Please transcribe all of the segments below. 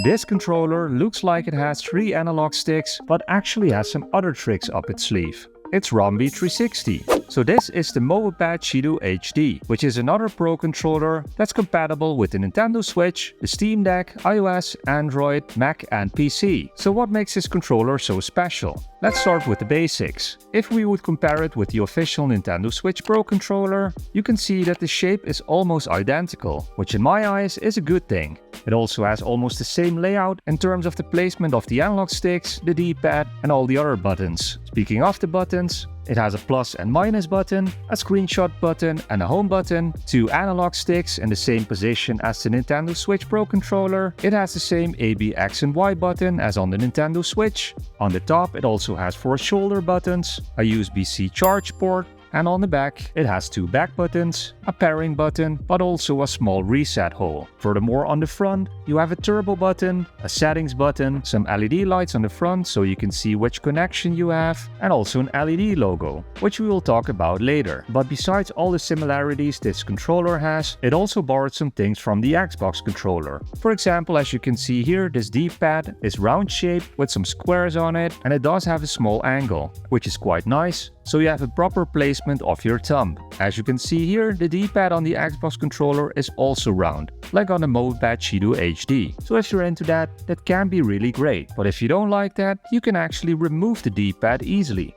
This controller looks like it has 3 analog sticks, but actually has some other tricks up its sleeve. It's Romby 360. So this is the Mobapad CHITU HD, which is another Pro controller that's compatible with the Nintendo Switch, the Steam Deck, iOS, Android, Mac and PC. So what makes this controller so special? Let's start with the basics. If we would compare it with the official Nintendo Switch Pro controller, you can see that the shape is almost identical, which in my eyes is a good thing. It also has almost the same layout in terms of the placement of the analog sticks, the D-pad and all the other buttons. Speaking of the buttons, it has a plus and minus button, a screenshot button and a home button, 2 analog sticks in the same position as the Nintendo Switch Pro controller. It has the same A, B, X and Y button as on the Nintendo Switch. On the top it also has 4 shoulder buttons, a USB-C charge port, and on the back it has 2 back buttons, a pairing button, but also a small reset hole. Furthermore, on the front you have a turbo button, a settings button, some LED lights on the front so you can see which connection you have, and also an LED logo, which we will talk about later. But besides all the similarities this controller has, it also borrowed some things from the Xbox controller. For example, as you can see here, this D-pad is round shaped with some squares on it, and it does have a small angle, which is quite nice. So you have a proper placement of your thumb. As you can see here, the D-pad on the Xbox controller is also round, like on the Mobapad CHITU HD. So if you're into that can be really great. But if you don't like that, you can actually remove the D-pad easily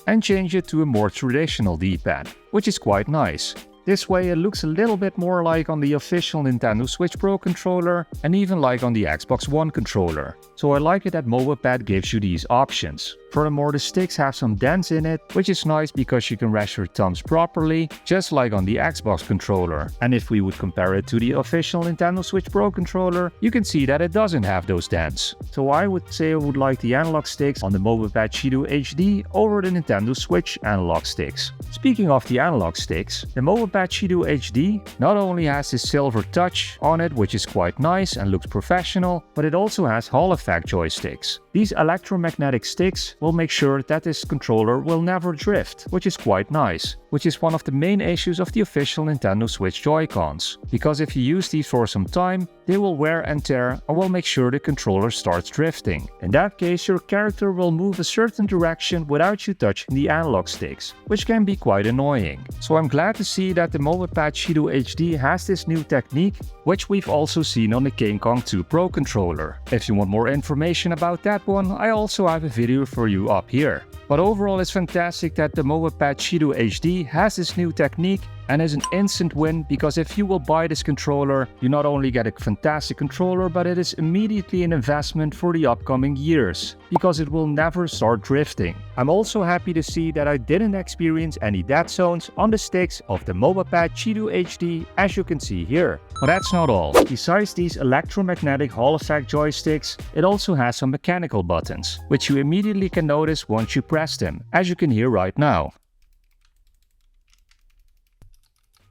and change it to a more traditional D-pad, which is quite nice. This way it looks a little bit more like on the official Nintendo Switch Pro controller and even like on the Xbox One controller. So I like it that Mobapad gives you these options. Furthermore, the sticks have some dents in it, which is nice because you can rest your thumbs properly, just like on the Xbox controller. And if we would compare it to the official Nintendo Switch Pro controller, you can see that it doesn't have those dents. So I would say I would like the analog sticks on the Mobapad CHITU HD over the Nintendo Switch analog sticks. Speaking of the analog sticks, the Mobapad CHITU HD not only has this silver touch on it, which is quite nice and looks professional, but it also has Hall effect joysticks. These electromagnetic sticks will make sure that this controller will never drift, which is quite nice, which is one of the main issues of the official Nintendo Switch Joy-Cons. Because if you use these for some time, they will wear and tear and will make sure the controller starts drifting. In that case, your character will move a certain direction without you touching the analog sticks, which can be quite annoying. So I'm glad to see that the Mobapad CHITU HD has this new technique, which we've also seen on the King Kong 2 Pro controller. If you want more information about that one, I also have a video for you up here. But overall it's fantastic that the Mobapad CHITU HD has this new technique and is an instant win, because if you will buy this controller, you not only get a fantastic controller, but it is immediately an investment for the upcoming years, because it will never start drifting. I'm also happy to see that I didn't experience any dead zones on the sticks of the Mobapad CHITU HD, as you can see here. But that's not all. Besides these electromagnetic Hall effect joysticks, it also has some mechanical buttons, which you immediately can notice once you press them, as you can hear right now.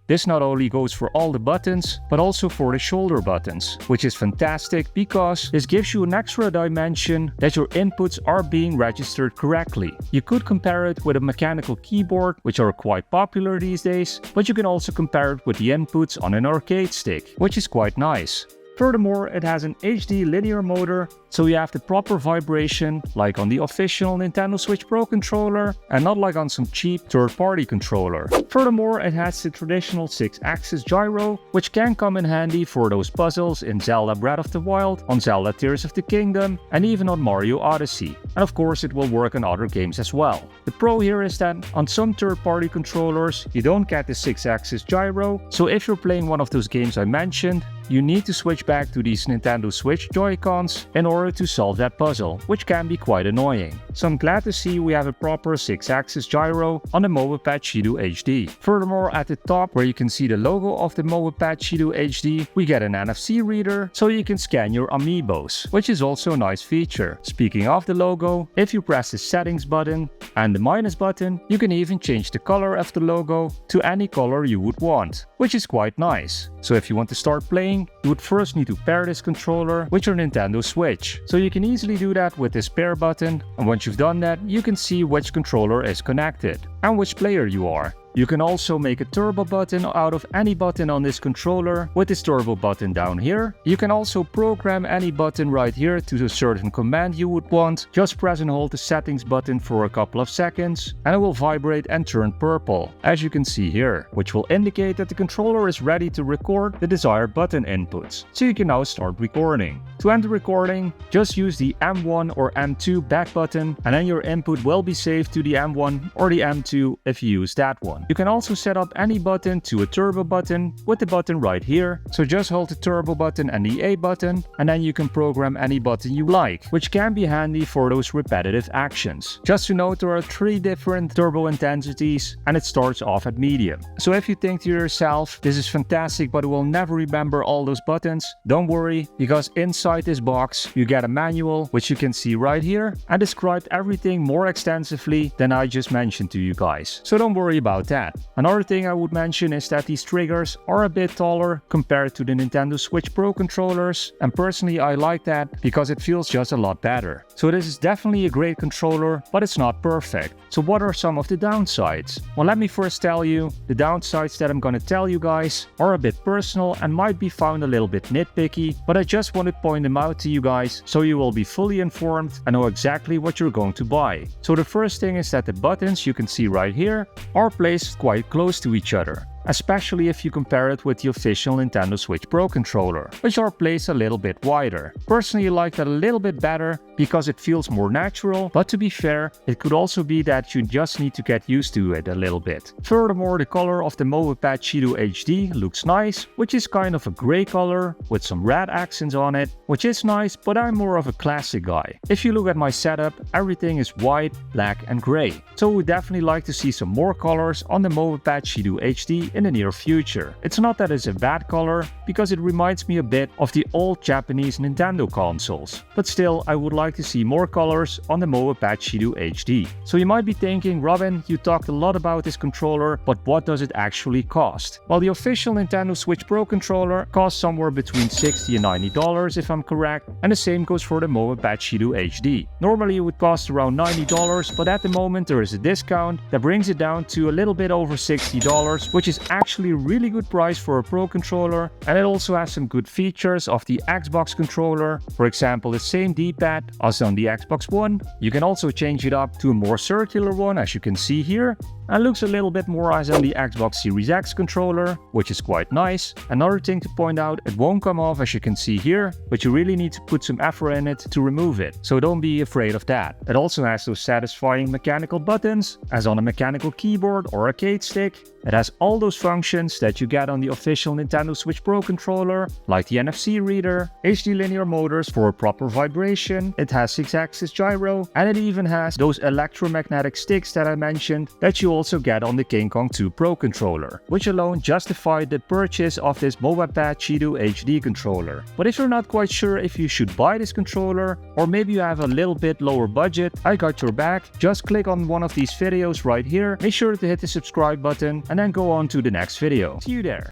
This not only goes for all the buttons, but also for the shoulder buttons, which is fantastic because this gives you an extra dimension that your inputs are being registered correctly. You could compare it with a mechanical keyboard, which are quite popular these days, but you can also compare it with the inputs on an arcade stick, which is quite nice. Furthermore, it has an HD linear motor, so you have the proper vibration like on the official Nintendo Switch Pro controller and not like on some cheap third-party controller. Furthermore, it has the traditional 6-axis gyro, which can come in handy for those puzzles in Zelda Breath of the Wild, on Zelda Tears of the Kingdom, and even on Mario Odyssey. And of course it will work on other games as well. The pro here is that on some third-party controllers you don't get the 6-axis gyro, so if you're playing one of those games I mentioned, you need to switch back to these Nintendo Switch Joy-Cons in order to solve that puzzle, which can be quite annoying. So I'm glad to see we have a proper 6-axis gyro on the Mobapad CHITU HD. Furthermore, at the top where you can see the logo of the Mobapad CHITU HD, we get an NFC reader so you can scan your amiibos, which is also a nice feature. Speaking of the logo, if you press the settings button and the minus button, you can even change the color of the logo to any color you would want, which is quite nice. So if you want to start playing, you would first need to pair this controller with your Nintendo Switch. So you can easily do that with this pair button, and once you've done that, you can see which controller is connected and which player you are. You can also make a turbo button out of any button on this controller with this turbo button down here. You can also program any button right here to a certain command you would want. Just press and hold the settings button for a couple of seconds and it will vibrate and turn purple, as you can see here, which will indicate that the controller is ready to record the desired button inputs. So you can now start recording. To end the recording, just use the M1 or M2 back button and then your input will be saved to the M1 or the M2 if you use that one. You can also set up any button to a turbo button with the button right here. So just hold the turbo button and the A button and then you can program any button you like, which can be handy for those repetitive actions. Just to note, there are 3 different turbo intensities and it starts off at medium. So if you think to yourself, this is fantastic but I will never remember all those buttons, don't worry, because inside this box you get a manual which you can see right here and described everything more extensively than I just mentioned to you guys. So don't worry about that. Another thing I would mention is that these triggers are a bit taller compared to the Nintendo Switch Pro controllers, and personally I like that because it feels just a lot better. So this is definitely a great controller, but it's not perfect. So what are some of the downsides? Well, let me first tell you, the downsides that I'm gonna tell you guys are a bit personal and might be found a little bit nitpicky, but I just want to point them out to you guys so you will be fully informed and know exactly what you're going to buy. So the first thing is that the buttons you can see right here are placed quite close to each other, especially if you compare it with the official Nintendo Switch Pro controller, which are placed a little bit wider. Personally, I like that a little bit better because it feels more natural, but to be fair, it could also be that you just need to get used to it a little bit. Furthermore, the color of the Mobapad CHITU HD looks nice, which is kind of a gray color with some red accents on it, which is nice, but I'm more of a classic guy. If you look at my setup, everything is white, black and gray. So we would definitely like to see some more colors on the Mobapad CHITU HD in the near future. It's not that it's a bad color, because it reminds me a bit of the old Japanese Nintendo consoles. But still, I would like to see more colors on the Mobapad CHITU HD. So you might be thinking, Robin, you talked a lot about this controller, but what does it actually cost? Well, the official Nintendo Switch Pro controller costs somewhere between $60 and $90 if I'm correct, and the same goes for the Mobapad CHITU HD. Normally it would cost around $90, but at the moment there is a discount that brings it down to a little bit over $60, which is actually a really good price for a Pro controller, and it also has some good features of the Xbox controller. For example, the same D-pad as on the Xbox One. You can also change it up to a more circular one, as you can see here, and looks a little bit more as on the Xbox Series X controller, which is quite nice. Another thing to point out, it won't come off as you can see here, but you really need to put some effort in it to remove it, so don't be afraid of that. It also has those satisfying mechanical buttons, as on a mechanical keyboard or arcade stick. It has all those functions that you get on the official Nintendo Switch Pro controller, like the NFC reader, HD linear motors for proper vibration, it has 6-axis gyro, and it even has those electromagnetic sticks that I mentioned that you also get on the King Kong 2 Pro controller, which alone justified the purchase of this Mobapad CHITU HD controller. But if you're not quite sure if you should buy this controller, or maybe you have a little bit lower budget, I got your back. Just click on one of these videos right here, make sure to hit the subscribe button, and then go on to the next video. See you there.